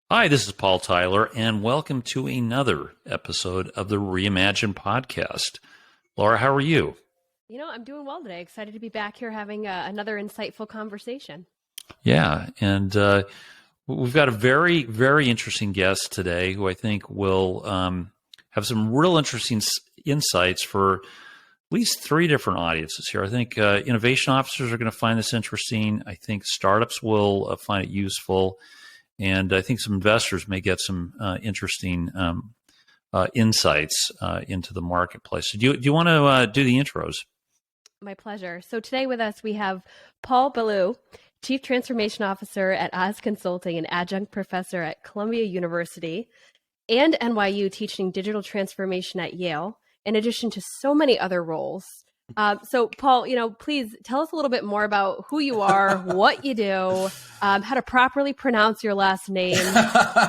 Hi, this is Paul Tyler, and welcome to another episode of the Reimagine podcast. Laura, how are you? I'm doing well today. Excited to be back here having another insightful conversation. Yeah, and we've got a very, very interesting guest today who I think will have some real interesting insights for at least three different audiences here. I think innovation officers are going to find this interesting. I think startups will find it useful. And I think some investors may get some interesting insights into the marketplace. So do you want to do the intros? My pleasure. So today with us, we have Paul Bailo, Chief Transformation Officer at Oz Consulting and Adjunct Professor at Columbia University and NYU teaching digital transformation at Yale, in addition to so many other roles. So Paul, please tell us a little bit more about who you are, what you do, how to properly pronounce your last name.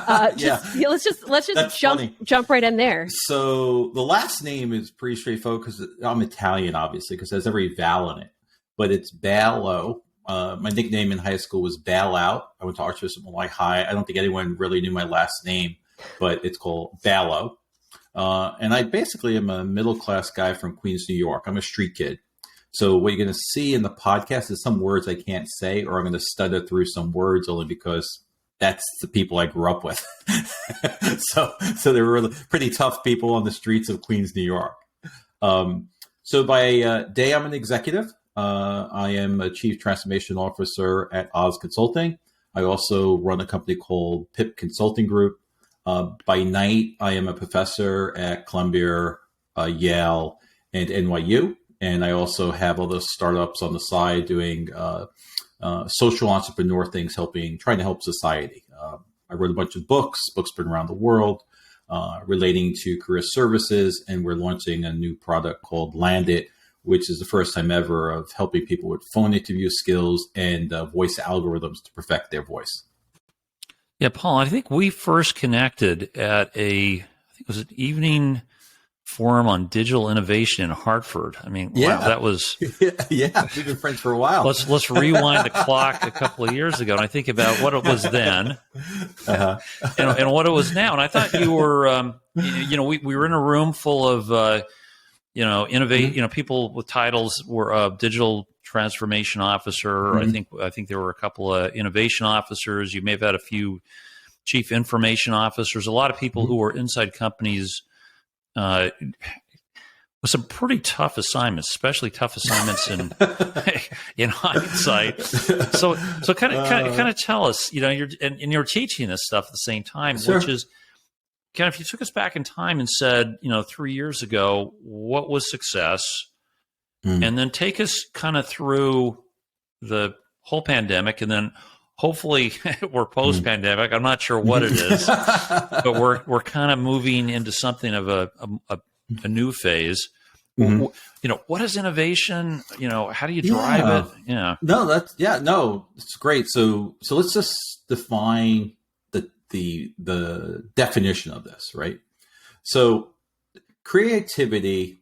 Let's just jump right in there. So the last name is pretty straightforward because I'm Italian, obviously, because it has every vowel in it. But it's Bailo. My nickname in high school was Bailout. I went to Archbishop Malloy High. I don't think anyone really knew my last name, but it's called Bailo. And I basically am a middle-class guy from Queens, New York. I'm a street kid. So what you're going to see in the podcast is some words I can't say, or I'm going to stutter through some words only because that's the people I grew up with. So they were really pretty tough people on the streets of Queens, New York. So by day, I'm an executive. I am a chief transformation officer at Oz Consulting. I also run a company called PIP Consulting Group. By night, I am a professor at Columbia, Yale, and NYU. And I also have all those startups on the side doing social entrepreneur things, trying to help society. I wrote a bunch of books been around the world relating to career services. And we're launching a new product called Landit, which is the first time ever of helping people with phone interview skills and voice algorithms to perfect their voice. Yeah, Paul, I think we first connected at I think it was an evening forum on digital innovation in Hartford. I mean, yeah. Wow, that was... Yeah, we've been friends for a while. Let's rewind the clock a couple of years ago, and I think about what it was then and what it was now. And I thought you were, we were in a room full of, people with titles were digital transformation officer. Mm-hmm. I think there were a couple of innovation officers. You may have had a few chief information officers. A lot of people who were inside companies with some pretty tough assignments, especially tough assignments in hindsight. So kind of tell us, you're teaching this stuff at the same time, sure. Which is kind of, if you took us back in time and said, 3 years ago, what was success? And then take us kind of through the whole pandemic, and then hopefully we're post-pandemic. I'm not sure what it is, but we're kind of moving into something of a new phase. Mm-hmm. What is innovation? How do you drive it? Yeah. No, it's great. So let's just define the definition of this, right? So creativity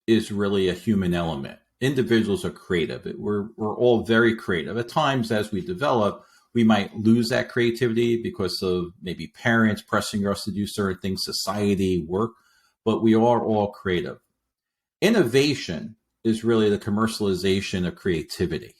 is really a human element. Individuals are creative. We're all very creative. At times, as we develop, we might lose that creativity because of maybe parents pressing us to do certain things, society, work, but we are all creative. Innovation is really the commercialization of creativity,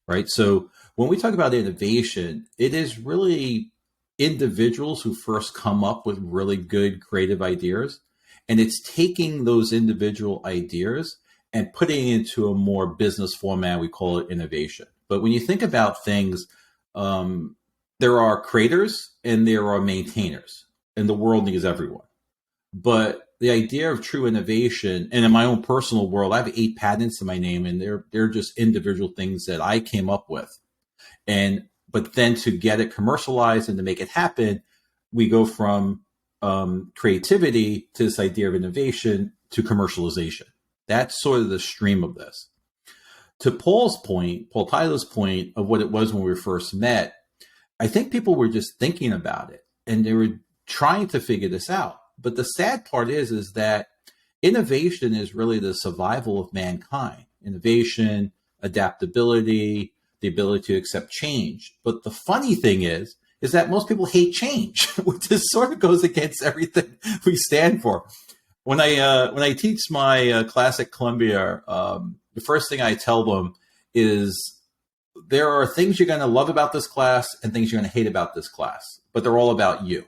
right? So when we talk about innovation, it is really individuals who first come up with really good creative ideas. And it's taking those individual ideas and putting it into a more business format. We call it innovation. But when you think about things, there are creators and there are maintainers, and the world needs everyone. But the idea of true innovation, and in my own personal world, I have 8 patents in my name, and they're just individual things that I came up with. But then to get it commercialized and to make it happen, we go from creativity to this idea of innovation to commercialization. That's sort of the stream of this. To Paul Tyler's point of what it was when we first met, I think people were just thinking about it and they were trying to figure this out. But the sad part is that innovation is really the survival of mankind. Innovation, adaptability, the ability to accept change. But the funny thing is is that most people hate change, which is sort of goes against everything we stand for. When I teach my class at Columbia, the first thing I tell them is there are things you're going to love about this class and things you're going to hate about this class, but they're all about you.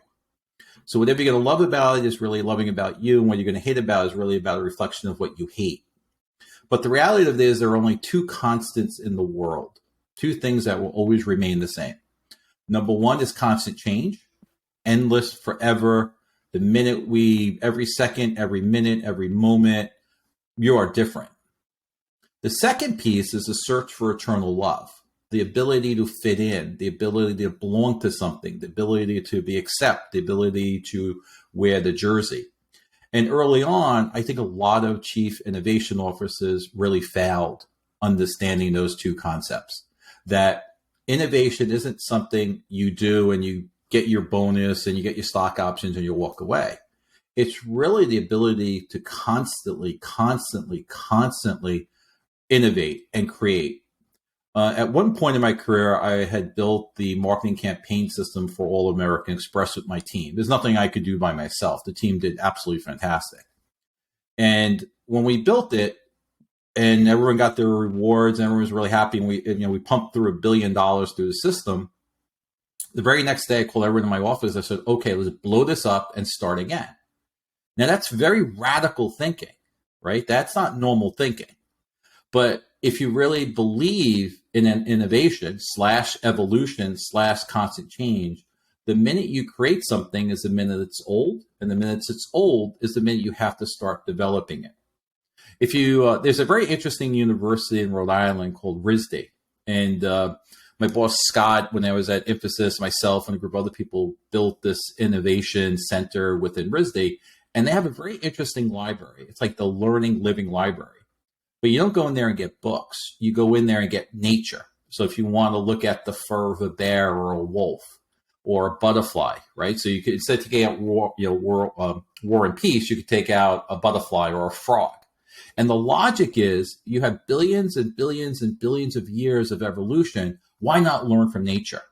So whatever you're going to love about it is really loving about you, and what you're going to hate about is really about a reflection of what you hate. But the reality of it is there are only two constants in the world, two things that will always remain the same. Number one is constant change, endless, forever. The minute every second, every minute, every moment, you are different. The second piece is the search for eternal love, the ability to fit in, the ability to belong to something, the ability to be accepted, the ability to wear the jersey. And early on, I think a lot of chief innovation officers really failed understanding those two concepts, that innovation isn't something you do and you get your bonus and you get your stock options and you walk away. It's really the ability to constantly innovate and create. At one point in my career, I had built the marketing campaign system for All American Express with my team. There's nothing I could do by myself. The team did absolutely fantastic. And when we built it, and everyone got their rewards, and everyone was really happy, and we pumped through $1 billion through the system. The very next day, I called everyone in my office. I said, "Okay, let's blow this up and start again." Now, that's very radical thinking, right? That's not normal thinking. But if you really believe in an innovation / evolution / constant change, the minute you create something is the minute it's old, and the minute it's old is the minute you have to start developing it. If you there's a very interesting university in Rhode Island called RISD, and my boss Scott, when I was at Infosys, myself and a group of other people built this innovation center within RISD, and they have a very interesting library. It's like the learning living library. But you don't go in there and get books. You go in there and get nature. So if you want to look at the fur of a bear or a wolf or a butterfly, right? So you could, instead of taking out war and peace, you could take out a butterfly or a frog. And the logic is you have billions and billions and billions of years of evolution. Why not learn from nature?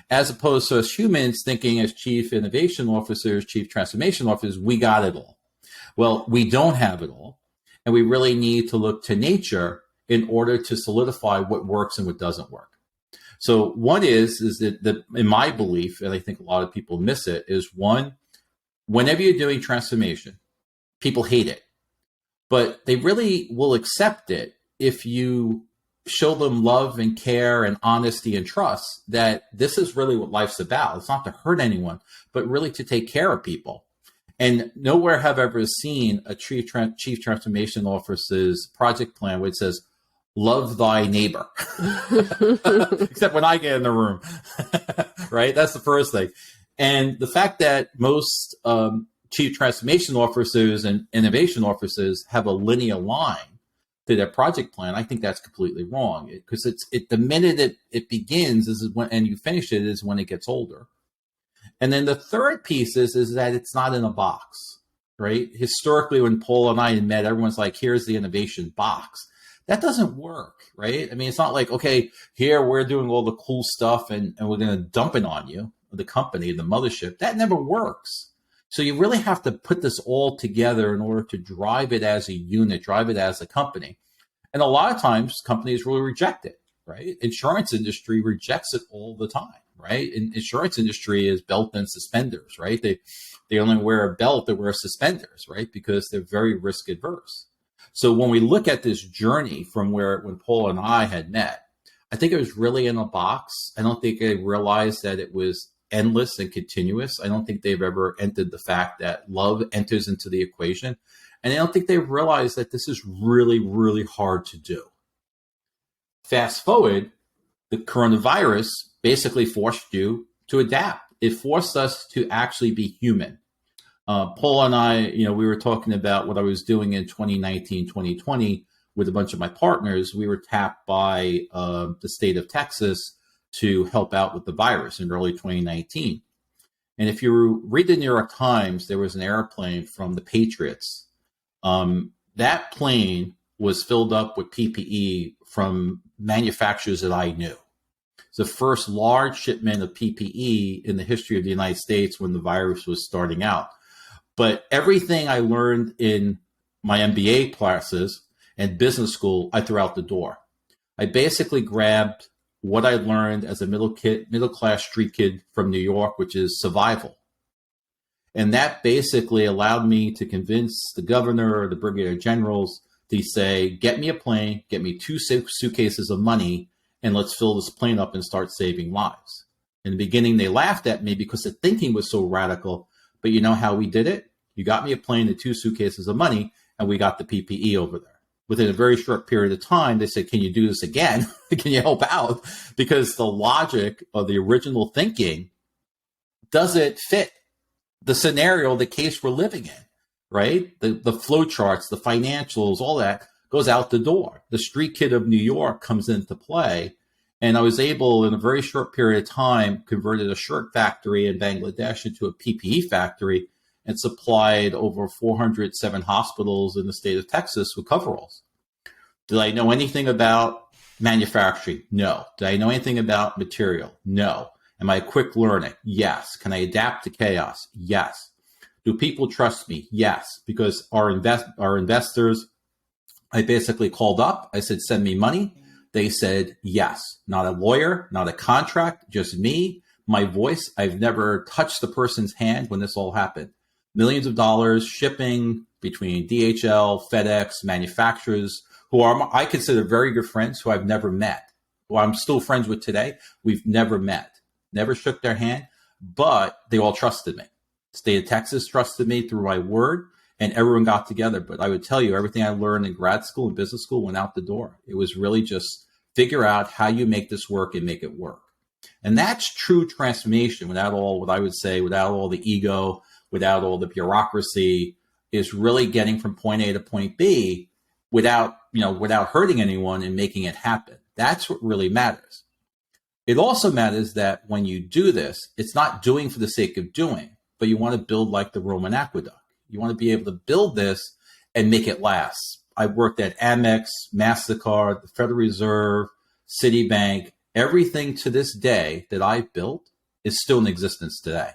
As opposed to us humans thinking as chief innovation officers, chief transformation officers, we got it all. Well, we don't have it all. And we really need to look to nature in order to solidify what works and what doesn't work. So one is that in my belief, and I think a lot of people miss it, is one, whenever you're doing transformation, people hate it. But they really will accept it if you show them love and care and honesty and trust that this is really what life's about. It's not to hurt anyone, but really to take care of people. And nowhere have I ever seen a chief transformation officer's project plan where it says, "Love thy neighbor," except when I get in the room, right? That's the first thing. And the fact that most chief transformation officers and innovation officers have a linear line to their project plan, I think that's completely wrong, because the minute it begins is when, and you finish it is when it gets older. And then the third piece is that it's not in a box, right? Historically, when Paul and I had met, everyone's like, "Here's the innovation box." That doesn't work, right? I mean, it's not like, okay, here we're doing all the cool stuff and we're going to dump it on you, the company, the mothership. That never works. So you really have to put this all together in order to drive it as a unit, drive it as a company. And a lot of times companies really reject it, right? Insurance industry rejects it all the time, right? And insurance industry is belt and suspenders, right? They only wear a belt, they wear suspenders, right? Because they're very risk adverse. So when we look at this journey from when Paul and I had met, I think it was really in a box. I don't think they realized that it was endless and continuous. I don't think they've ever entered the fact that love enters into the equation. And I don't think they've realized that this is really, really hard to do. Fast forward, the coronavirus basically forced you to adapt. It forced us to actually be human. Paul and I, we were talking about what I was doing in 2019, 2020 with a bunch of my partners. We were tapped by the state of Texas to help out with the virus in early 2019. And if you read the New York Times, there was an airplane from the Patriots. That plane was filled up with PPE from manufacturers that I knew. It's the first large shipment of PPE in the history of the United States when the virus was starting out. But everything I learned in my MBA classes and business school, I threw out the door. I basically grabbed what I learned as a middle class street kid from New York, which is survival. And that basically allowed me to convince the governor or the brigadier generals to say, get me a plane, get me 2 suitcases of money, and let's fill this plane up and start saving lives. In the beginning, they laughed at me because the thinking was so radical. But you know how we did it? You got me a plane and 2 suitcases of money, and we got the PPE over there. Within a very short period of time, they said, can you do this again? Can you help out? Because the logic of the original thinking doesn't fit the scenario, the case we're living in, right? The flow charts, the financials, all that goes out the door. The street kid of New York comes into play. And I was able, in a very short period of time, converted a shirt factory in Bangladesh into a PPE factory and supplied over 407 hospitals in the state of Texas with coveralls. Did I know anything about manufacturing? No. Did I know anything about material? No. Am I a quick learner? Yes. Can I adapt to chaos? Yes. Do people trust me? Yes. Because our investors, I basically called up. I said, send me money. They said, yes. Not a lawyer, not a contract, just me, my voice. I've never touched the person's hand when this all happened. Millions of dollars shipping between DHL, FedEx, manufacturers who are, I consider very good friends who I've never met, who I'm still friends with today. We've never met, never shook their hand, but they all trusted me. State of Texas trusted me through my word, and everyone got together. But I would tell you, everything I learned in grad school and business school went out the door. It was really just figure out how you make this work and make it work. And that's true transformation without all, what I would say, without all the ego, without all the bureaucracy, is really getting from point A to point B without hurting anyone and making it happen. That's what really matters. It also matters that when you do this, it's not doing for the sake of doing, but you want to build like the Roman aqueduct. You want to be able to build this and make it last. I worked at Amex, MasterCard, the Federal Reserve, Citibank. Everything to this day that I built is still in existence today.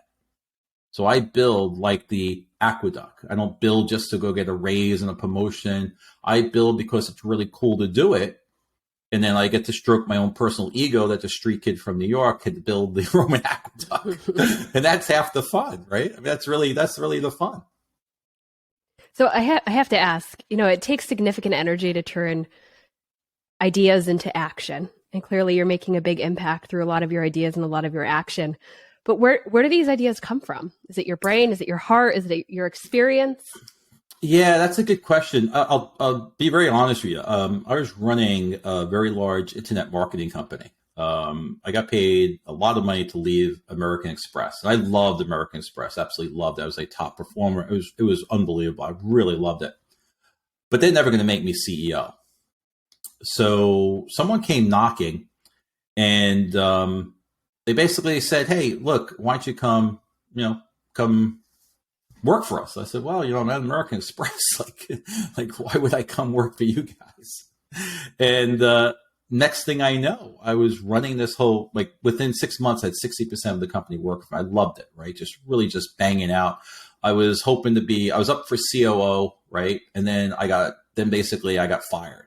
So I build like the aqueduct. I don't build just to go get a raise and a promotion. I build because it's really cool to do it. And then I get to stroke my own personal ego that the street kid from New York could build the Roman aqueduct. And that's half the fun, right? I mean, that's really the fun. So I have to ask, it takes significant energy to turn ideas into action. And clearly you're making a big impact through a lot of your ideas and a lot of your action. But where do these ideas come from? Is it your brain? Is it your heart? Is it your experience? Yeah, that's a good question. I'll be very honest with you. I was running a very large internet marketing company. I got paid a lot of money to leave American Express. And I loved American Express, absolutely loved it. I was a top performer. It was unbelievable. I really loved it. But they're never going to make me CEO. So someone came knocking and they basically said, hey, look, why don't you come work for us? I said, well, I'm at American Express. like, why would I come work for you guys? And next thing I know, I was running this whole, within 6 months, I had 60% of the company work for me. I loved it, right? Just really just banging out. I was up for COO, right? And then I got fired.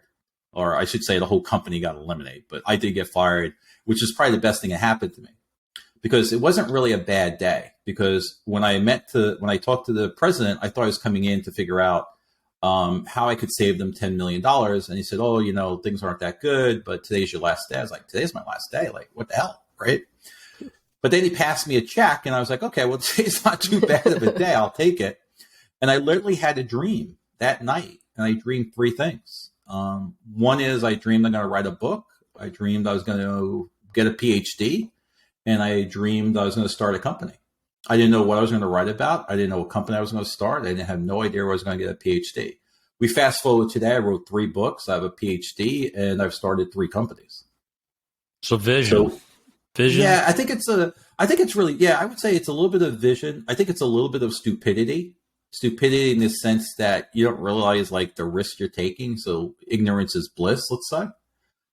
Or I should say the whole company got eliminated, but I did get fired, which is probably the best thing that happened to me. Because it wasn't really a bad day. Because when I talked to the president, I thought I was coming in to figure out how I could save them $10 million. And he said, oh, things aren't that good, but today's your last day. I was like, today's my last day. Like, what the hell, right? But then he passed me a check, and I was like, okay, well, today's not too bad of a day. I'll take it. And I literally had a dream that night, and I dreamed 3 things. One is I dreamed I'm going to write a book. I dreamed I was going to get a PhD. And I dreamed I was going to start a company. I didn't know what I was going to write about. I didn't know what company I was going to start. I didn't have no idea where I was going to get a PhD. We fast forward today. I wrote 3 books. I have a PhD, and I've started 3 companies. So vision. Yeah, I think it's really, I would say it's a little bit of vision. I think it's a little bit of stupidity. Stupidity in the sense that you don't realize the risk you're taking. So ignorance is bliss, let's say.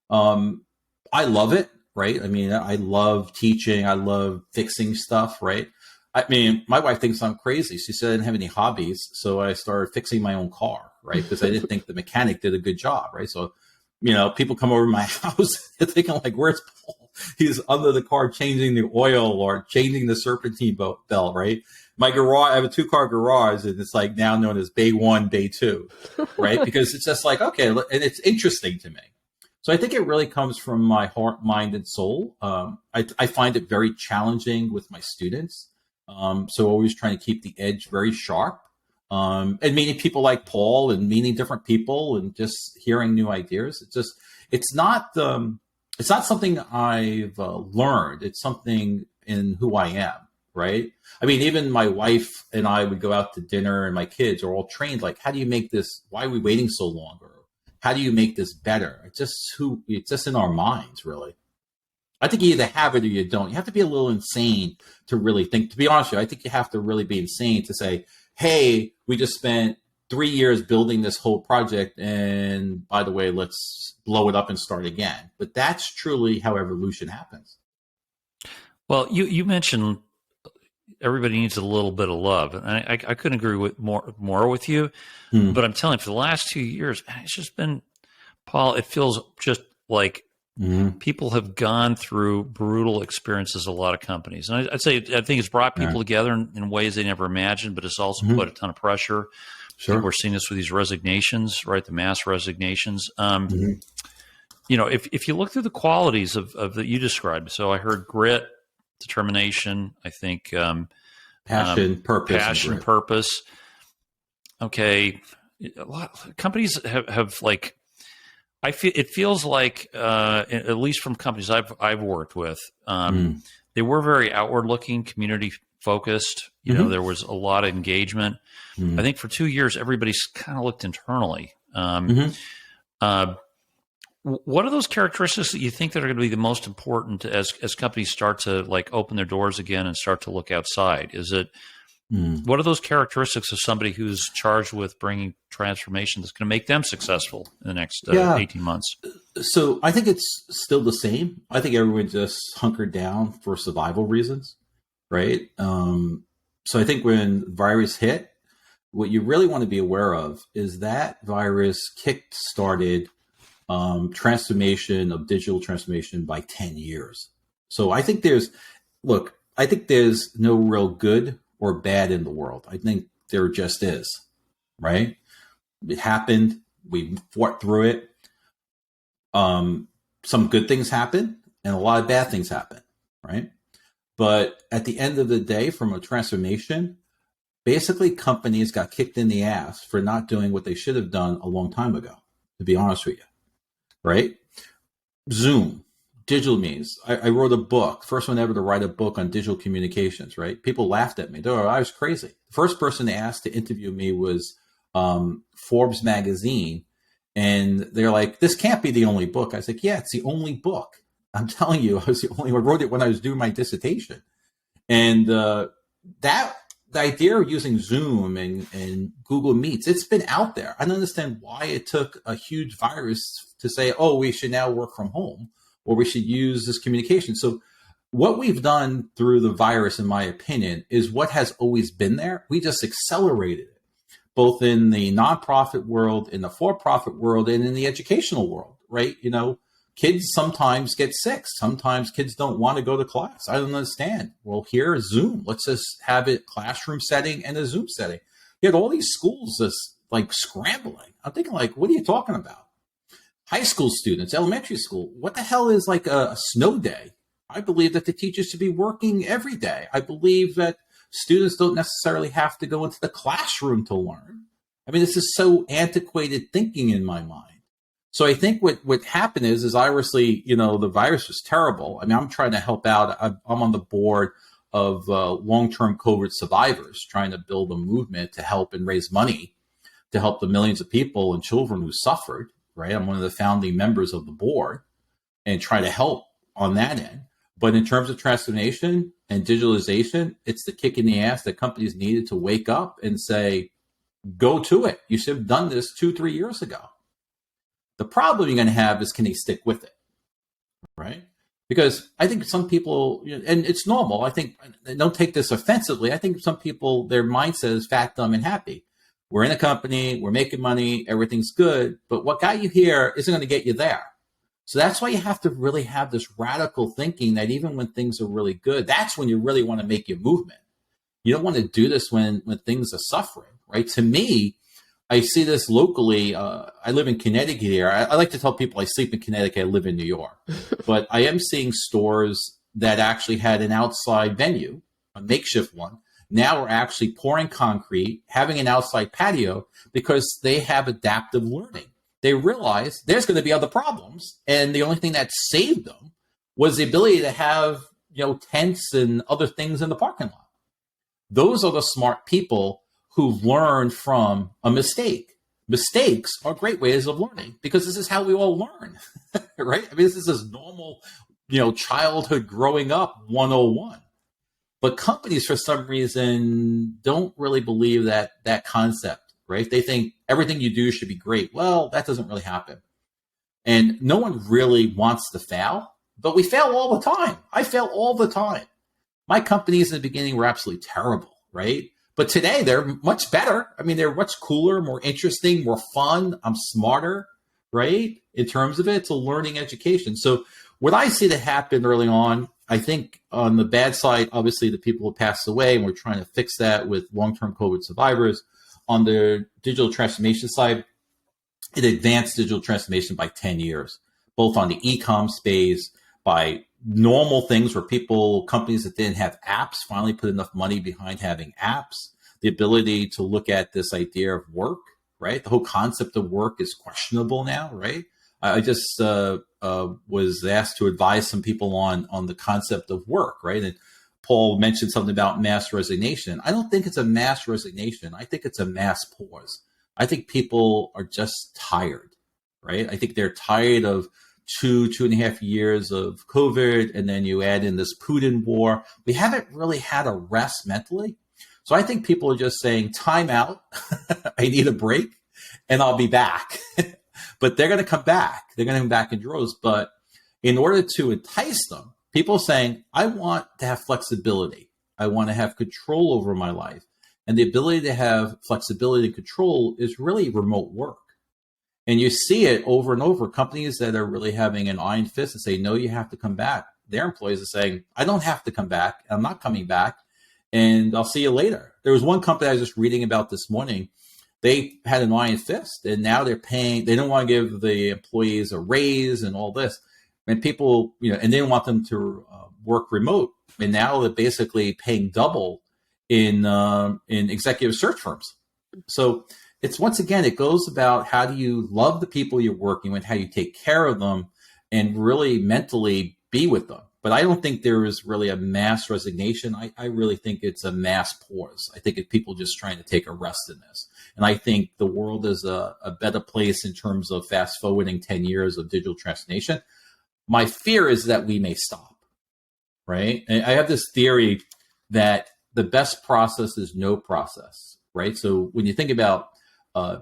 I love it. right? I mean, I love teaching. I love fixing stuff, right? I mean, my wife thinks I'm crazy. She said I didn't have any hobbies, so I started fixing my own car, right? Because I didn't think the mechanic did a good job, right? So, people come over to my house, they're thinking like, "Where's Paul? He's under the car changing the oil or changing the serpentine belt, right?" My garage, I have a 2-car garage, and it's like now known as Bay 1, Bay 2, right? Because it's just like, okay, and it's interesting to me. So I think it really comes from my heart, mind, and soul. I find it very challenging with my students. So always trying to keep the edge very sharp. And meeting people like Paul and meeting different people and just hearing new ideas. It's not something I've learned. It's something in who I am, right? I mean, even my wife and I would go out to dinner, and my kids are all trained. Like, how do you make this? Why are we waiting so long? Or how do you make this better? It's just in our minds, really. I think you either have it or you don't. You have to be a little insane to really think. To be honest with you, I think you have to really be insane to say, hey, we just spent 3 years building this whole project, and by the way, let's blow it up and start again. But that's truly how evolution happens. Well, you mentioned everybody needs a little bit of love, and I couldn't agree with more with you. But I'm telling you, for the last 2 years, man, it's just been, Paul. It feels just like people have gone through brutal experiences. A lot of companies, and I think it's brought people together in ways they never imagined, but it's also put a ton of pressure. Sure, we're seeing this with these resignations, right? The mass resignations. If you look through the qualities of that you described, so I heard grit, determination. I think passion, purpose. Okay, a lot companies have like. It feels like at least from companies I've worked with, they were very outward looking, community focused. There was a lot of engagement. I think for 2 years everybody's kind of looked internally. What are those characteristics that you think that are going to be the most important as companies start to like open their doors again and start to look outside? Is it what are those characteristics of somebody who's charged with bringing transformation that's going to make them successsul in the next 18 months? So I think it's still the same. I think everyone just hunkered down for survival reasons, right? So I think when the virus hit, what you really want to be aware of is that virus kick-started digital transformation by 10 years. So I think there's no real good or bad in the world. I think there just is, right? It happened. We fought through it. Some good things happen and a lot of bad things happen, right? But at the end of the day, from a transformation, basically companies got kicked in the ass for not doing what they should have done a long time ago, to be honest with you, right? Zoom. Digital means I wrote a book, first one ever to write a book on digital communications, right? People laughed at me. I was crazy. The first person they asked to interview me was Forbes magazine. And they're like, this can't be the only book. I was like, yeah, it's the only book. I'm telling you, I wrote it when I was doing my dissertation. And the idea of using Zoom and Google Meets, it's been out there. I don't understand why it took a huge virus to say, oh, we should now work from home, or we should use this communication. So what we've done through the virus, in my opinion, is what has always been there. We just accelerated it, both in the nonprofit world, in the for-profit world, and in the educational world, right? Kids sometimes get sick. Sometimes kids don't want to go to class. I don't understand. Well, here is Zoom. Let's just have it classroom setting and a Zoom setting. You had all these schools just like scrambling. I'm thinking like, what are you talking about? High school students, elementary school, what the hell is like a snow day? I believe that the teachers should be working every day. I believe that students don't necessarily have to go into the classroom to learn. I mean, this is so antiquated thinking in my mind. So I think what happened is obviously, the virus was terrible. I mean, I'm trying to help out. I'm on the board of long-term COVID survivors, trying to build a movement to help and raise money to help the millions of people and children who suffered, right? I'm one of the founding members of the board and try to help on that end. But in terms of transformation and digitalization, it's the kick in the ass that companies needed to wake up and say, go to it. You should have done this 2-3 years ago. The problem you're going to have is, can they stick with it, right? Because I think some people, and it's normal. I think, don't take this offensively. I think some people, their mindset is fat, dumb, and happy. We're in a company, we're making money, everything's good, but what got you here isn't going to get you there. So that's why you have to really have this radical thinking that even when things are really good, that's when you really want to make your movement. You don't want to do this when things are suffering, right? To me, I see this locally. I live in Connecticut here. I like to tell people I sleep in Connecticut, I live in New York. But I am seeing stores that actually had an outside venue, a makeshift one. Now we're actually pouring concrete, having an outside patio because they have adaptive learning. They realize there's going to be other problems. And the only thing that saved them was the ability to have, tents and other things in the parking lot. Those are the smart people who've learned from a mistake. Mistakes are great ways of learning because this is how we all learn, right? I mean, this is normal, childhood growing up 101. But companies, for some reason, don't really believe that concept, right? They think everything you do should be great. Well, that doesn't really happen. And no one really wants to fail, but we fail all the time. I fail all the time. My companies in the beginning were absolutely terrible, right? But today they're much better. I mean, they're much cooler, more interesting, more fun. I'm smarter, right? In terms of it, it's a learning education. So what I see that happen early on, I think on the bad side, obviously the people who passed away, and we're trying to fix that with long-term COVID survivors. On the digital transformation side, it advanced digital transformation by 10 years, both on the e-com space, by normal things where companies that didn't have apps finally put enough money behind having apps, the ability to look at this idea of work, right? The whole concept of work is questionable now, right? I just was asked to advise some people on the concept of work, right? And Paul mentioned something about mass resignation. I don't think it's a mass resignation. I think it's a mass pause. I think people are just tired, right? I think they're tired of 2.5 years of COVID, and then you add in this Putin war. We haven't really had a rest mentally. So I think people are just saying, time out, I need a break, and I'll be back. But they're going to come back. They're going to come back in droves. But in order to entice them, people are saying, I want to have flexibility. I want to have control over my life. And the ability to have flexibility and control is really remote work. And you see it over and over. Companies that are really having an iron fist and say, no, you have to come back. Their employees are saying, I don't have to come back. I'm not coming back. And I'll see you later. There was one company I was just reading about this morning. They had an iron fist, and now they're paying. They don't want to give the employees a raise and all this. And people, and they didn't want them to work remote. And now they're basically paying double in executive search firms. So it's, once again, it goes about how do you love the people you're working with, how you take care of them, and really mentally be with them. But I don't think there is really a mass resignation. I really think it's a mass pause. I think it's people just trying to take a rest in this. And I think the world is a better place in terms of fast forwarding 10 years of digital transformation. My fear is that we may stop, right? And I have this theory that the best process is no process, right? So when you think about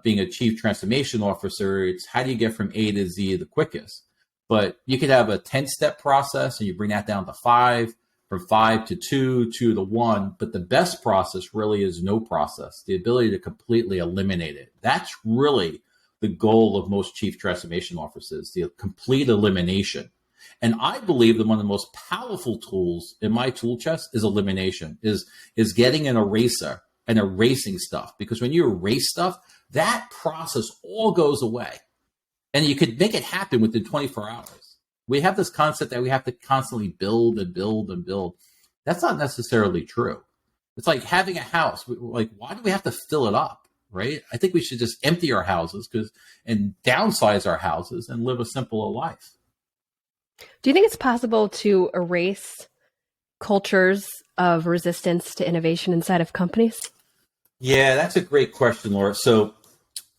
being a chief transformation officer, it's how do you get from A to Z the quickest? But you could have a 10-step process and you bring that down to 5, from 5 to 2, 2 to 1. But the best process really is no process, the ability to completely eliminate it. That's really the goal of most chief transformation officers, the complete elimination. And I believe that one of the most powerful tools in my tool chest is elimination, is getting an eraser and erasing stuff. Because when you erase stuff, that process all goes away. And you could make it happen within 24 hours. We have this concept that we have to constantly build and build and build. That's not necessarily true. It's like having a house. Like, why do we have to fill it up, right? I think we should just empty our houses and downsize our houses and live a simpler life. Do you think it's possible to erase cultures of resistance to innovation inside of companies? Yeah, that's a great question, Laura. So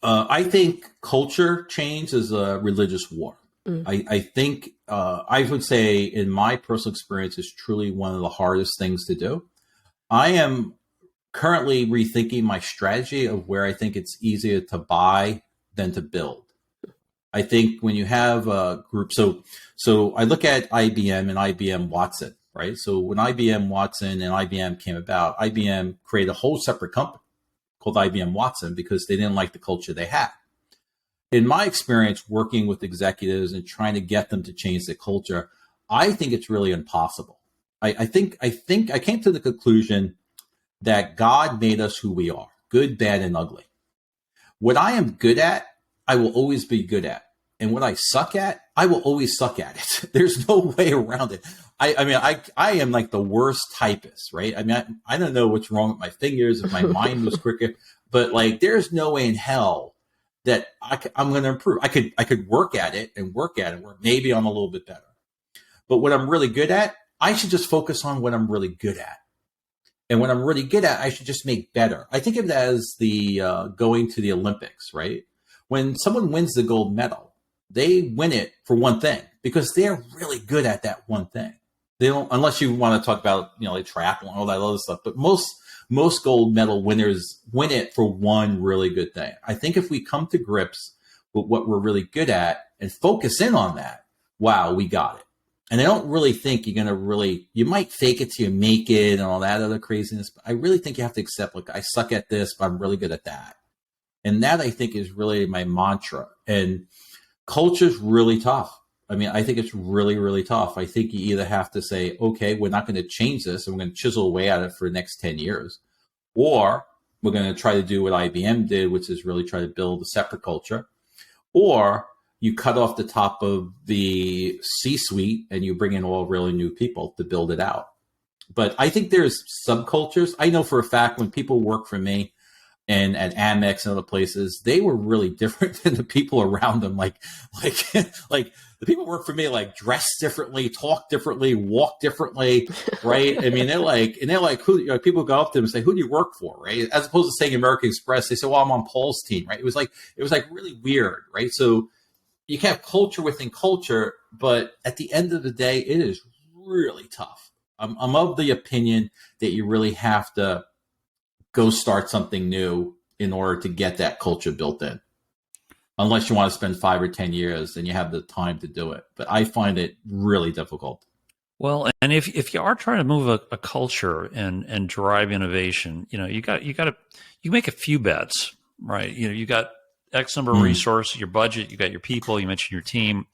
I think culture change is a religious war. I think I would say, in my personal experience, is truly one of the hardest things to do. I am currently rethinking my strategy of where I think it's easier to buy than to build. I think when you have a group, so I look at IBM and IBM Watson, right? So when IBM Watson and IBM came about, IBM created a whole separate company called IBM Watson because they didn't like the culture they had. In my experience working with executives and trying to get them to change the culture, I think it's really impossible. I think I came to the conclusion that God made us who we are, good, bad, and ugly. What I am good at, I will always be good at. And what I suck at, I will always suck at it. There's no way around it. I am like the worst typist, right? I mean, I don't know what's wrong with my fingers, if my mind was quicker, but like, there's no way in hell that I'm going to improve. I could work at it and work where maybe I'm a little bit better. But what I'm really good at, I should just focus on what I'm really good at. And what I'm really good at, I should just make better. I think of it as the going to the Olympics, right? When someone wins the gold medal, they win it for one thing because they're really good at that one thing. They don't, unless you want to talk about, like triathlon, all that other stuff. But most gold medal winners win it for one really good thing. I think if we come to grips with what we're really good at and focus in on that, wow, we got it. And I don't really think you're going to you might fake it till you make it and all that other craziness. But I really think you have to accept, like, I suck at this, but I'm really good at that. And that, I think, is really my mantra. And culture's really tough. I mean, I think it's really, really tough. I think you either have to say, okay, we're not going to change this and we're going to chisel away at it for the next 10 years. Or we're going to try to do what IBM did, which is really try to build a separate culture. Or you cut off the top of the C-suite and you bring in all really new people to build it out. But I think there's subcultures. I know for a fact when people work for me and at Amex and other places, they were really different than the people around them. Like the people who work for me, like, dress differently, talk differently, walk differently, right? I mean, they're like, who, people go up to them and say, who do you work for, right? As opposed to saying American Express, they say, well, I'm on Paul's team, right? It was like really weird, right? So you can have culture within culture, but at the end of the day, it is really tough. I'm of the opinion that you really have to go start something new in order to get that culture built in. Unless you want to spend 5 or 10 years, then you have the time to do it. But I find it really difficult. Well, and if you are trying to move a culture and drive innovation, you make a few bets, right? You got X number of resources, your budget, you got your people, you mentioned your team.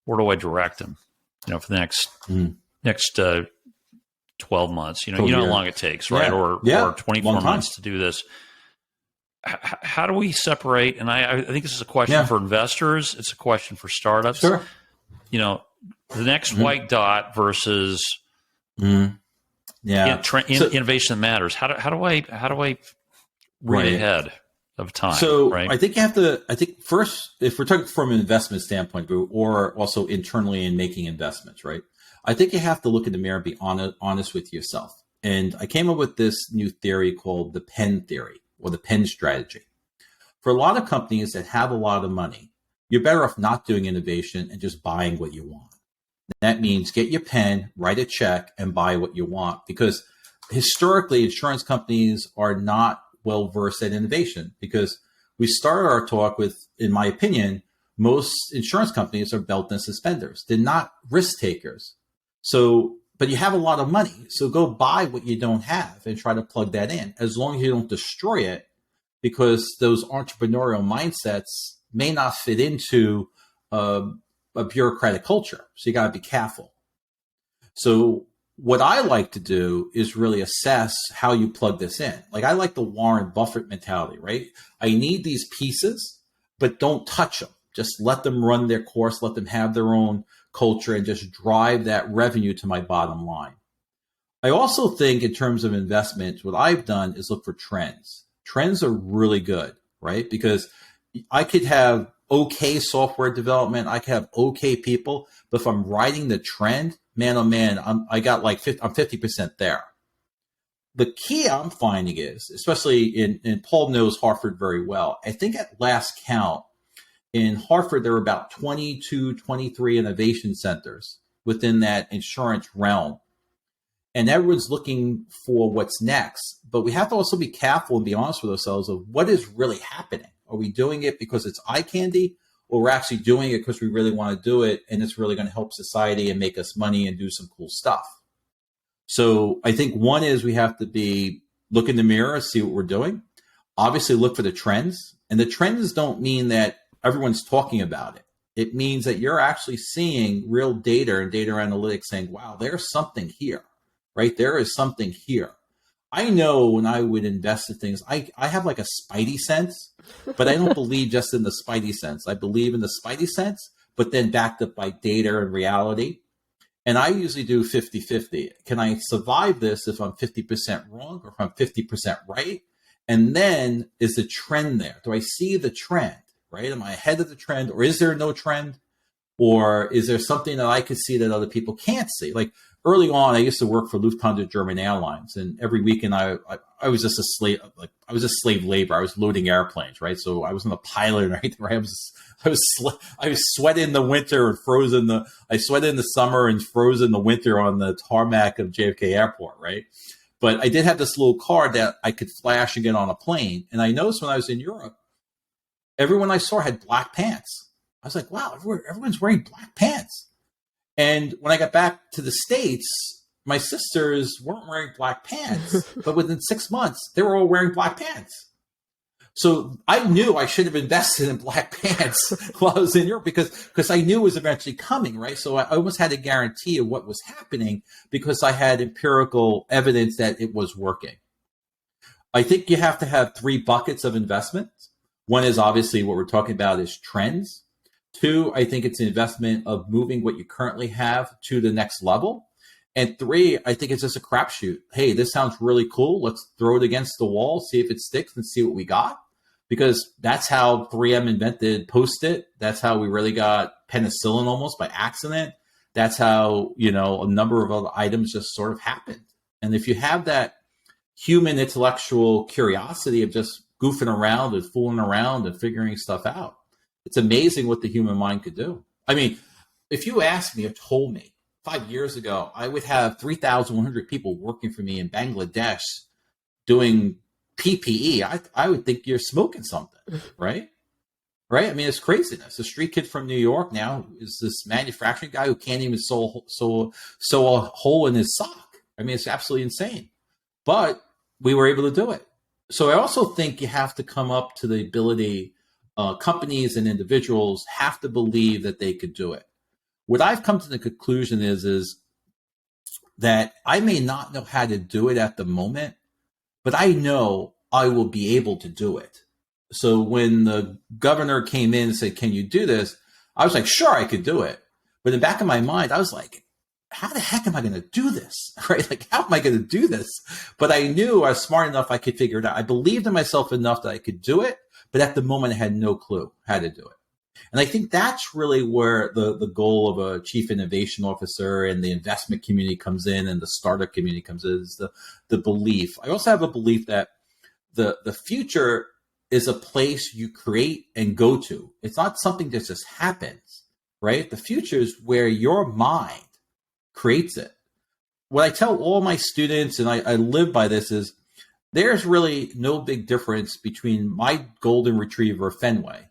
Where do I direct them? For the next 12 months. You know how long it takes, right? Or 24 months to do this. How do we separate? And I think this is a question for investors. It's a question for startups. Sure. The next white dot versus innovation that matters. How do I read ahead of time? So right? I think you have to. I think first, if we're talking from an investment standpoint, or also internally in making investments, right? I think you have to look in the mirror and be honest with yourself. And I came up with this new theory called the PEN theory, or the PEN strategy. For a lot of companies that have a lot of money, you're better off not doing innovation and just buying what you want. That means get your pen, write a check, and buy what you want. Because historically, insurance companies are not well versed at innovation. Because we started our talk with, in my opinion, most insurance companies are belt and suspenders. They're not risk takers. So, but you have a lot of money. So go buy what you don't have and try to plug that in, as long as you don't destroy it, because those entrepreneurial mindsets may not fit into a bureaucratic culture. So you got to be careful. So what I like to do is really assess how you plug this in. Like, I like the Warren Buffett mentality, right? I need these pieces, but don't touch them. Just let them run their course, let them have their own culture, and just drive that revenue to my bottom line. I also think in terms of investments, what I've done is look for trends. Trends are really good, right? Because I could have okay software development, I could have okay people, but if I'm riding the trend, man, oh man, I'm 50% there. The key I'm finding is, especially in Paul knows Hartford very well, I think at last count, in Hartford, there were about 22, 23 innovation centers within that insurance realm. And everyone's looking for what's next. But we have to also be careful and be honest with ourselves of what is really happening. Are we doing it because it's eye candy, or we're actually doing it because we really want to do it and it's really going to help society and make us money and do some cool stuff. So I think one is we have to look in the mirror, see what we're doing. Obviously look for the trends. And the trends don't mean that everyone's talking about it. It means that you're actually seeing real data and data analytics saying, wow, there's something here, right? There is something here. I know when I would invest in things, I have like a spidey sense, but I don't believe just in the spidey sense. I believe in the spidey sense, but then backed up by data and reality. And I usually do 50-50. Can I survive this if I'm 50% wrong or if I'm 50% right? And then is the trend there? Do I see the trend, right? Am I ahead of the trend, or is there no trend? Or is there something that I could see that other people can't see? Like early on, I used to work for Lufthansa German Airlines, and every weekend I was just a slave, like I was just slave labor. I was loading airplanes, right? So I wasn't a pilot, right? I was sweating in the winter and frozen I sweated in the summer and frozen in the winter on the tarmac of JFK Airport, right? But I did have this little card that I could flash and get on a plane. And I noticed when I was in Europe, everyone I saw had black pants. I was like, wow, everyone's wearing black pants. And when I got back to the States, my sisters weren't wearing black pants, but within 6 months, they were all wearing black pants. So I knew I should have invested in black pants while I was in Europe because I knew it was eventually coming, right? So I almost had a guarantee of what was happening because I had empirical evidence that it was working. I think you have to have 3 buckets of investment. One is obviously what we're talking about is trends. 2, I think it's an investment of moving what you currently have to the next level. And 3, I think it's just a crapshoot. Hey, this sounds really cool. Let's throw it against the wall, see if it sticks and see what we got. Because that's how 3M invented Post-it. That's how we really got penicillin almost by accident. That's how, a number of other items just sort of happened. And if you have that human intellectual curiosity of just goofing around and fooling around and figuring stuff out, it's amazing what the human mind could do. I mean, if you asked me or told me 5 years ago, I would have 3,100 people working for me in Bangladesh doing PPE, I would think you're smoking something, right? Right? I mean, it's craziness. A street kid from New York now is this manufacturing guy who can't even sew a hole in his sock. I mean, it's absolutely insane. But we were able to do it. So I also think you have to come up to the ability, companies and individuals have to believe that they could do it. What I've come to the conclusion is that I may not know how to do it at the moment, but I know I will be able to do it. So when the governor came in and said, can you do this? I was like, sure, I could do it. But in the back of my mind, I was like, how the heck am I going to do this? Right? Like, how am I going to do this? But I knew I was smart enough I could figure it out. I believed in myself enough that I could do it. But at the moment, I had no clue how to do it. And I think that's really where the goal of a chief innovation officer and the investment community comes in and the startup community comes in, is the belief. I also have a belief that the future is a place you create and go to. It's not something that just happens, right? The future is where your mind creates it. What I tell all my students, and I live by this, is there's really no big difference between my golden retriever Fenway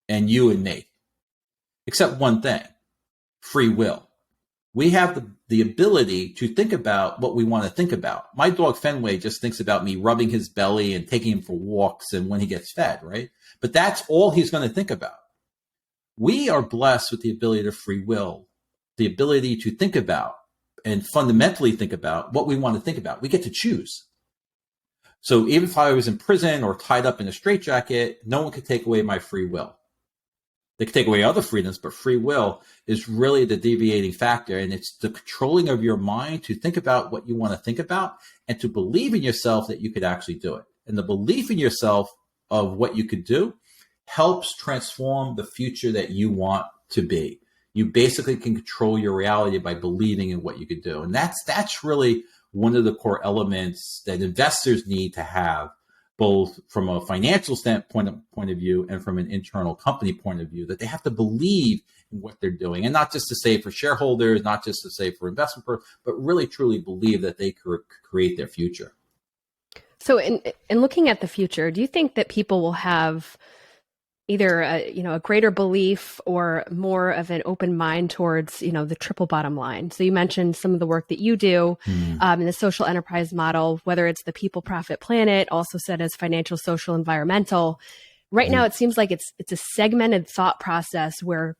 and you and me, except one thing: free will. We have the ability to think about what we want to think about. My dog Fenway just thinks about me rubbing his belly and taking him for walks and when he gets fed, right? But that's all he's going to think about. We are blessed with the ability to free will, the ability to think about and fundamentally think about what we want to think about. We get to choose. So even if I was in prison or tied up in a straitjacket, no one could take away my free will. They can take away other freedoms, but free will is really the deviating factor. And it's the controlling of your mind to think about what you want to think about and to believe in yourself that you could actually do it. And the belief in yourself of what you could do helps transform the future that you want to be. You basically can control your reality by believing in what you could do. And that's really one of the core elements that investors need to have, both from a financial standpoint of view and from an internal company point of view, that they have to believe in what they're doing, and not just to say for shareholders, not just to say for investment, but really truly believe that they could create their future. So in looking at the future, do you think that people will have either a greater belief or more of an open mind towards the triple bottom line. So you mentioned some of the work that you do in the social enterprise model, whether it's the people, profit, planet, also said as financial, social, environmental. Right now, it seems like it's a segmented thought process where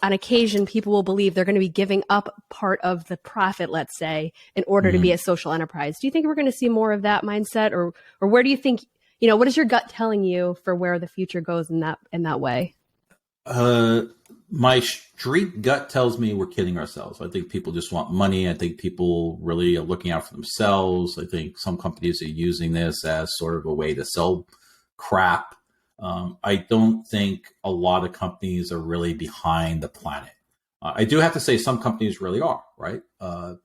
on occasion people will believe they're going to be giving up part of the profit, let's say, in order to be a social enterprise. Do you think we're going to see more of that mindset, or where do you think, what is your gut telling you for where the future goes in that way? My street gut tells me we're kidding ourselves. I think people just want money. I think people really are looking out for themselves. I think some companies are using this as sort of a way to sell crap. I don't think a lot of companies are really behind the planet. I do have to say some companies really are, right?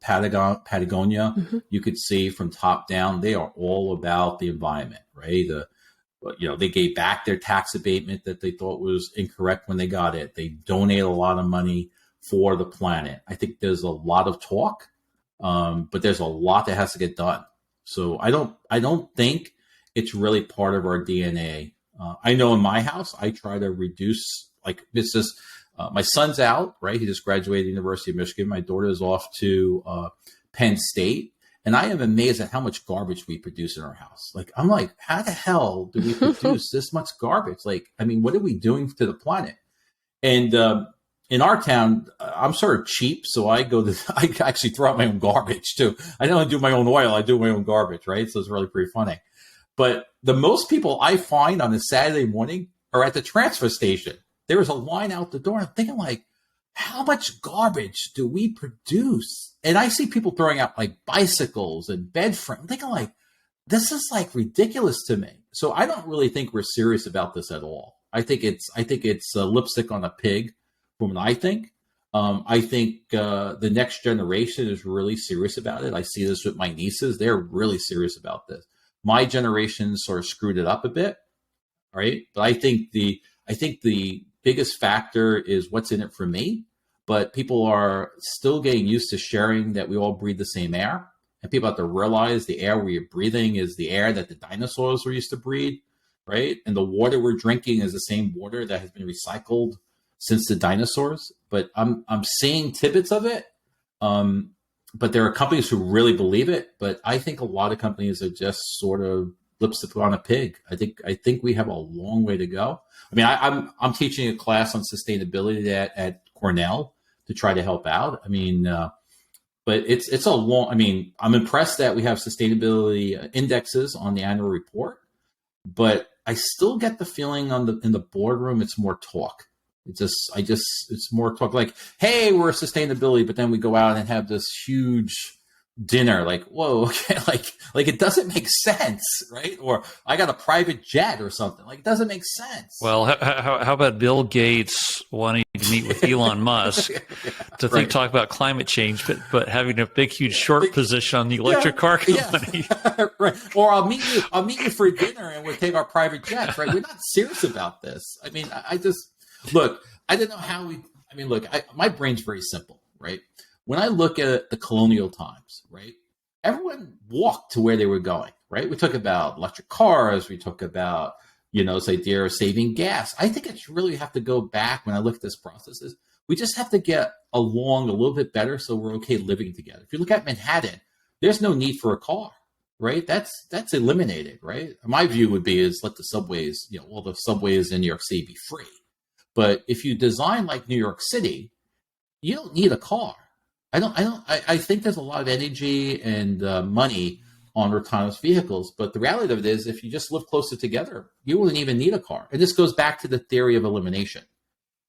Patagonia, you could see from top down, they are all about the environment, right? They gave back their tax abatement that they thought was incorrect when they got it. They donate a lot of money for the planet. I think there's a lot of talk, but there's a lot that has to get done. So I don't think it's really part of our DNA. I know in my house, I try to reduce, my son's out, right? He just graduated the University of Michigan. My daughter is off to Penn State. And I am amazed at how much garbage we produce in our house. I'm like, how the hell do we produce this much garbage? What are we doing to the planet? And in our town, I'm sort of cheap. So I actually throw out my own garbage too. I don't do my own oil. I do my own garbage, right? So it's really pretty funny. But the most people I find on a Saturday morning are at the transfer station. There is a line out the door. I'm thinking how much garbage do we produce? And I see people throwing out bicycles and bed frames. I'm thinking this is ridiculous to me. So I don't really think we're serious about this at all. I think it's lipstick on a pig from what I think. I think the next generation is really serious about it. I see this with my nieces. They're really serious about this. My generation sort of screwed it up a bit, right? But I think the biggest factor is what's in it for me. But people are still getting used to sharing that we all breathe the same air. And people have to realize the air we're breathing is the air that the dinosaurs were used to breathe, right? And the water we're drinking is the same water that has been recycled since the dinosaurs. But I'm seeing tidbits of it. But there are companies who really believe it. But I think a lot of companies are just sort of lipstick on a pig. I think we have a long way to go. I'm teaching a class on sustainability at Cornell to try to help out. But it's a long. I'm impressed that we have sustainability indexes on the annual report, but I still get the feeling in the boardroom it's more talk. It's more talk hey, we're sustainability, but then we go out and have this huge dinner whoa, okay, it doesn't make sense, right? Or I got a private jet or something, it doesn't make sense. Well, how about Bill Gates wanting to meet with Elon Musk to talk about climate change, but having a big huge short position on the electric car company? Right. Or I'll meet you for dinner and we'll take our private jets, right? We're not serious about this. I just look, I don't know how my brain's very simple, right? When I look at the colonial times, right, everyone walked to where they were going, right? We talk about electric cars. We talk about, this idea of saving gas. I think it's really have to go back when I look at this process is we just have to get along a little bit better so we're okay living together. If you look at Manhattan, there's no need for a car, right? That's eliminated, right? My view would be is let the subways, all the subways in New York City be free. But if you design like New York City, you don't need a car. I think there's a lot of energy and money on autonomous vehicles, but the reality of it is if you just live closer together, you wouldn't even need a car. And this goes back to the theory of elimination,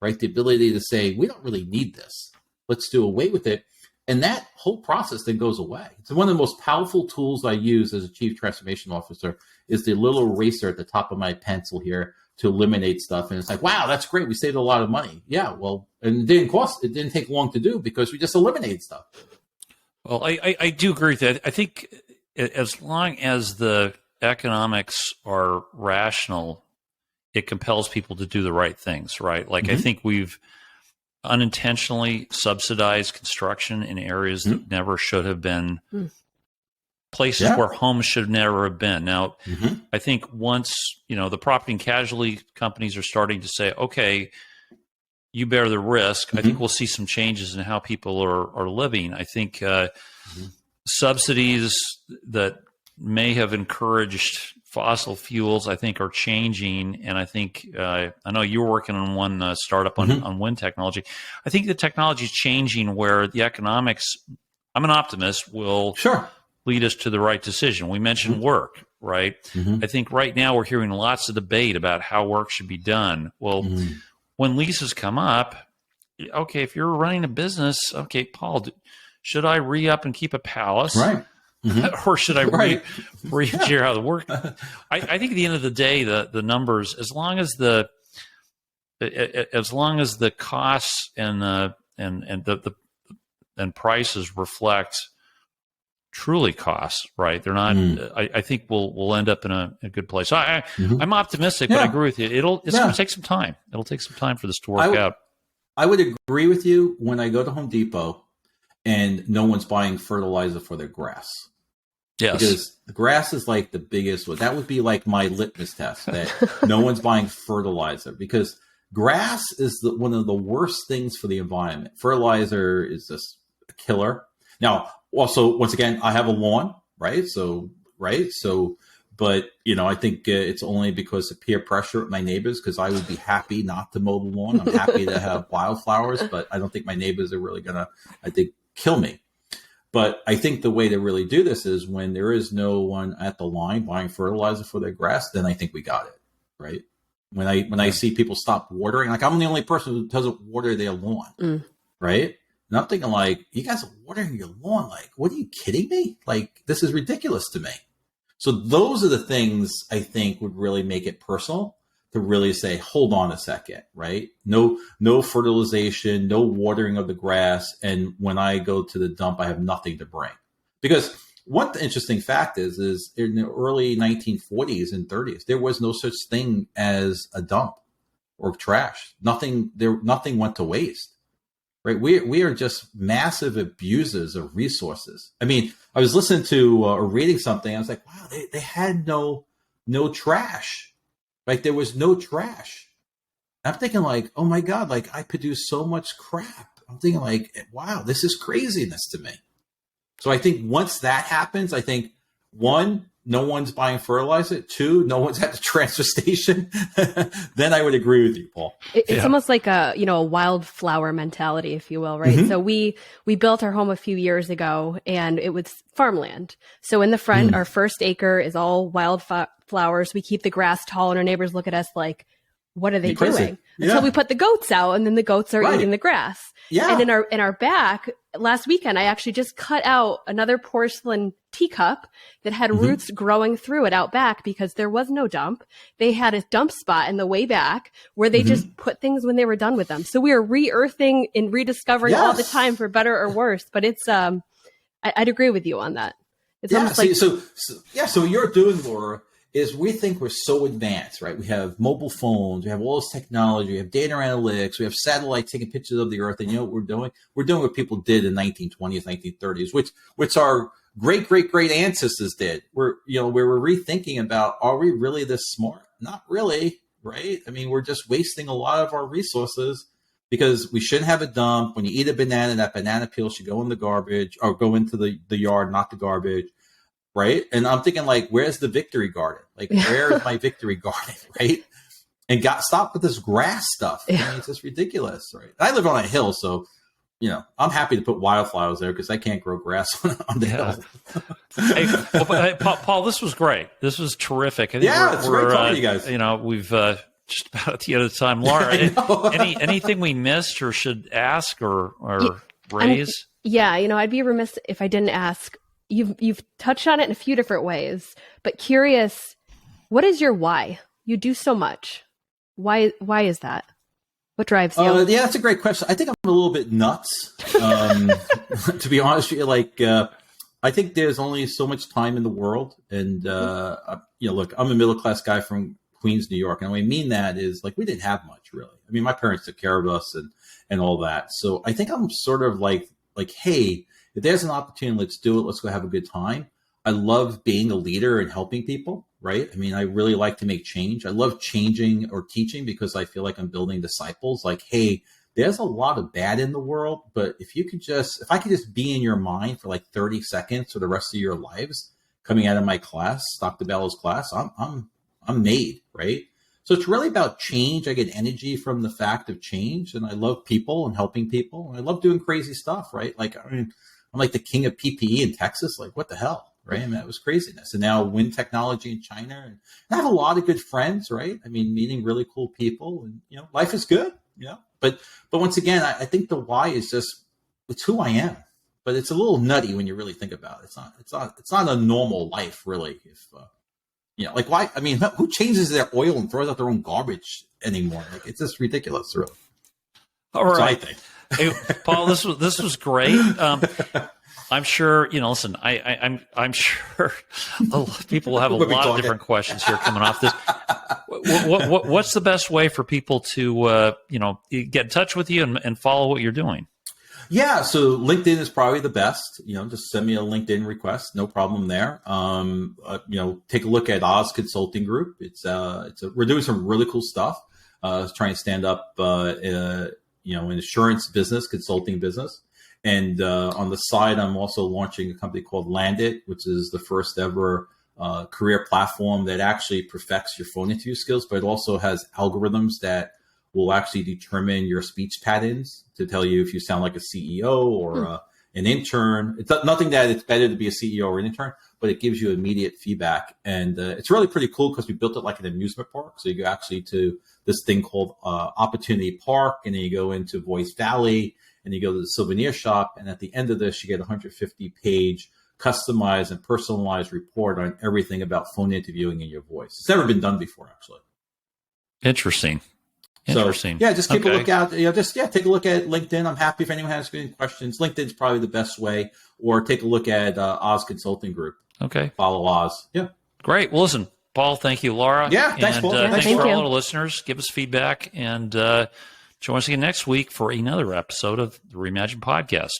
right? The ability to say, we don't really need this. Let's do away with it. And that whole process then goes away. So one of the most powerful tools I use as a chief transformation officer is the little eraser at the top of my pencil here to eliminate stuff. And it's wow, that's great. We saved a lot of money. Yeah, well, and it didn't take long to do because we just eliminated stuff. Well, I do agree with that. I think as long as the economics are rational, it compels people to do the right things, right? I think we've unintentionally subsidized construction in areas that never should have been places where homes should never have been. Now, I think once, the property and casualty companies are starting to say, okay, you bear the risk, I think we'll see some changes in how people are living. I think subsidies that may have encouraged fossil fuels, I think, are changing. And I think, I know you were working on one startup on wind technology. I think the technology is changing where the economics, I'm an optimist, will lead us to the right decision. We mentioned work, right? I think right now we're hearing lots of debate about how work should be done. Well, when leases come up, okay, if you're running a business, okay, Paul, should I re-up and keep a palace? Right. Or should I re-engineer how the work? I think at the end of the day, the numbers, as long as the costs and prices reflect truly costs, right? They're not. I think we'll end up in a good place. So I'm optimistic, but I agree with you. It's going to take some time. It'll take some time for this to work out. I would agree with you when I go to Home Depot and no one's buying fertilizer for their grass. Yes. Because the grass is like the biggest one. That would be like my litmus test, that no one's buying fertilizer, because grass is one of the worst things for the environment. Fertilizer is just a killer. Now, also, once again, I have a lawn, right? But, I think it's only because of peer pressure with my neighbors, because I would be happy not to mow the lawn. I'm happy to have wildflowers, but I don't think my neighbors are really going to, kill me. But I think the way to really do this is when there is no one at the line buying fertilizer for their grass, then I think we got it, right? When I see people stop watering, like I'm the only person who doesn't water their lawn, right? And I'm thinking, like, you guys are watering your lawn. Like, what, are you kidding me? Like, this is ridiculous to me. So those are the things I think would really make it personal, to really say, hold on a second, right? No fertilization, no watering of the grass. And when I go to the dump, I have nothing to bring. Because what the interesting fact is in the early 1940s and 30s, there was no such thing as a dump or trash. Nothing went to waste, right? We are just massive abusers of resources. I mean, I was listening to or reading something. I was like, wow, they had no trash. Like, there was no trash. I'm thinking, like, oh my God, like, I produce so much crap. I'm thinking, like, wow, this is craziness to me. So I think once that happens, I think, one, no one's buying fertilizer. Two, no one's at the transfer station. Then I would agree with you, Paul. It's almost like a wildflower mentality, if you will, right? So we built our home a few years ago, and it was farmland. So in the front, our first acre is all wildflowers. We keep the grass tall, and our neighbors look at us like, what are they doing? Until we put the goats out, and then the goats are eating the grass. Yeah. And in our back, last weekend, I actually just cut out another porcelain teacup that had roots growing through it out back, because there was no dump. They had a dump spot in the way back where they just put things when they were done with them. So we are re-earthing and rediscovering all the time, for better or worse. But it's I'd agree with you on that. It's almost like so what you're doing, Laura, is we think we're so advanced, right? We have mobile phones, we have all this technology, we have data analytics, we have satellites taking pictures of the Earth, and you know what we're doing? We're doing what people did in 1920s, 1930s, which our great ancestors did. We're rethinking about, are we really this smart? Not really, right? I mean, we're just wasting a lot of our resources, because we shouldn't have a dump. When you eat a banana, that banana peel should go in the garbage, or go into the yard, not the garbage. Right. And I'm thinking, like, where's the victory garden? Like, where is my victory garden? Right. And stop with this grass stuff. I mean, it's just ridiculous. Right. I live on a hill, so, I'm happy to put wildflowers there, because I can't grow grass on the hill. Hey, Paul, this was great. This was terrific. I think it's great talking to you guys. We've just about at the end of the time. Laura, anything we missed or should ask or raise? I'd be remiss if I didn't ask. You've touched on it in a few different ways, but curious, what is your why? You do so much. Why is that? What drives you? Yeah, that's a great question. I think I'm a little bit nuts, to be honest with you. Like, I think there's only so much time in the world. And, look, I'm a middle-class guy from Queens, New York. And what I mean that is, like, we didn't have much, really. I mean, my parents took care of us and all that. So I think I'm sort of like, hey, if there's an opportunity, let's do it. Let's go have a good time. I love being a leader and helping people, right? I mean, I really like to make change. I love changing or teaching because I feel like I'm building disciples. Like, hey, there's a lot of bad in the world, but if I could just be in your mind for like 30 seconds for the rest of your lives, coming out of my class, Dr. Bailo's class, I'm made, right? So it's really about change. I get energy from the fact of change, and I love people and helping people. And I love doing crazy stuff, right? Like, I mean, I'm like the king of PPE in Texas. Like, what the hell, right? I mean, that was craziness. And now wind technology in China, and I have a lot of good friends, right? I mean, meeting really cool people, and life is good, But once again, I think the why is just it's who I am. But it's a little nutty when you really think about it. It's not a normal life, really. If like why? I mean, who changes their oil and throws out their own garbage anymore? Like, it's just ridiculous, really. All right, I think. Hey, Paul, this was great. I'm sure, listen, I'm sure a lot of people will have a lot of different questions here coming off this. What's the best way for people to, get in touch with you and follow what you're doing? Yeah, so LinkedIn is probably the best. Just send me a LinkedIn request, no problem there. Take a look at Oz Consulting Group. We're doing some really cool stuff. Trying to stand up, an insurance business, consulting business. And on the side, I'm also launching a company called Landit, which is the first ever career platform that actually perfects your phone interview skills, but it also has algorithms that will actually determine your speech patterns to tell you if you sound like a CEO or an intern. It's nothing that it's better to be a CEO or an intern, but it gives you immediate feedback. And it's really pretty cool because we built it like an amusement park. So you go actually to this thing called Opportunity Park, and then you go into Voice Valley, and you go to the souvenir shop. And at the end of this, you get a 150-page customized and personalized report on everything about phone interviewing in your voice. It's never been done before, actually. Interesting. So, just keep a look out. Take a look at LinkedIn. I'm happy if anyone has any questions. LinkedIn's probably the best way, or take a look at Oz Consulting Group. Okay. Follow Oz. Yeah. Great. Well, listen, Paul, thank you, Laura. Yeah, thanks, Paul. Thanks Thank for you. all the listeners. Give us feedback, and join us again next week for another episode of the Reimagine Podcast.